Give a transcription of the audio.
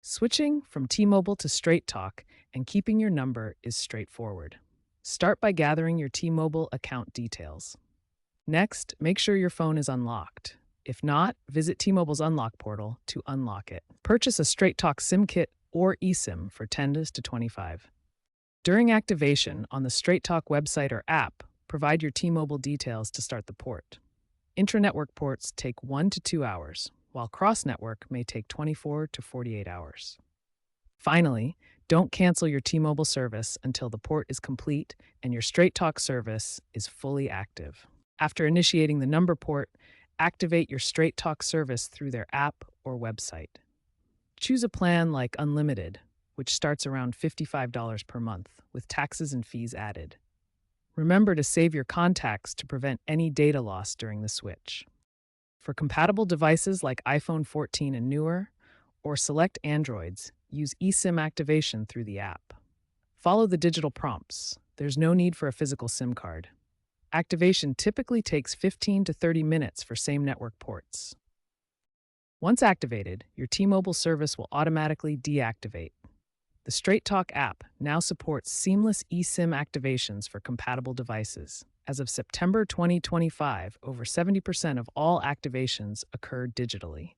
Switching from T-Mobile to Straight Talk and keeping your number is straightforward. Start by gathering your T-Mobile account details. Next, make sure your phone is unlocked. If not, visit T-Mobile's Unlock portal to unlock it. Purchase a Straight Talk SIM kit or eSIM for $10 to $25. During activation on the Straight Talk website or app, provide your T-Mobile details to start the port. Intra-network ports take 1 to 2 hours, while cross-network may take 24 to 48 hours. Finally, don't cancel your T-Mobile service until the port is complete and your Straight Talk service is fully active. After initiating the number port, activate your Straight Talk service through their app or website. Choose a plan like Unlimited, which starts around $55 per month, with taxes and fees added. Remember to save your contacts to prevent any data loss during the switch. For compatible devices like iPhone 14 and newer, or select Androids, use eSIM activation through the app. Follow the digital prompts. There's no need for a physical SIM card. Activation typically takes 15 to 30 minutes for same network ports. Once activated, your T-Mobile service will automatically deactivate. The Straight Talk app now supports seamless eSIM activations for compatible devices. As of September 2025, over 70% of all activations occur digitally.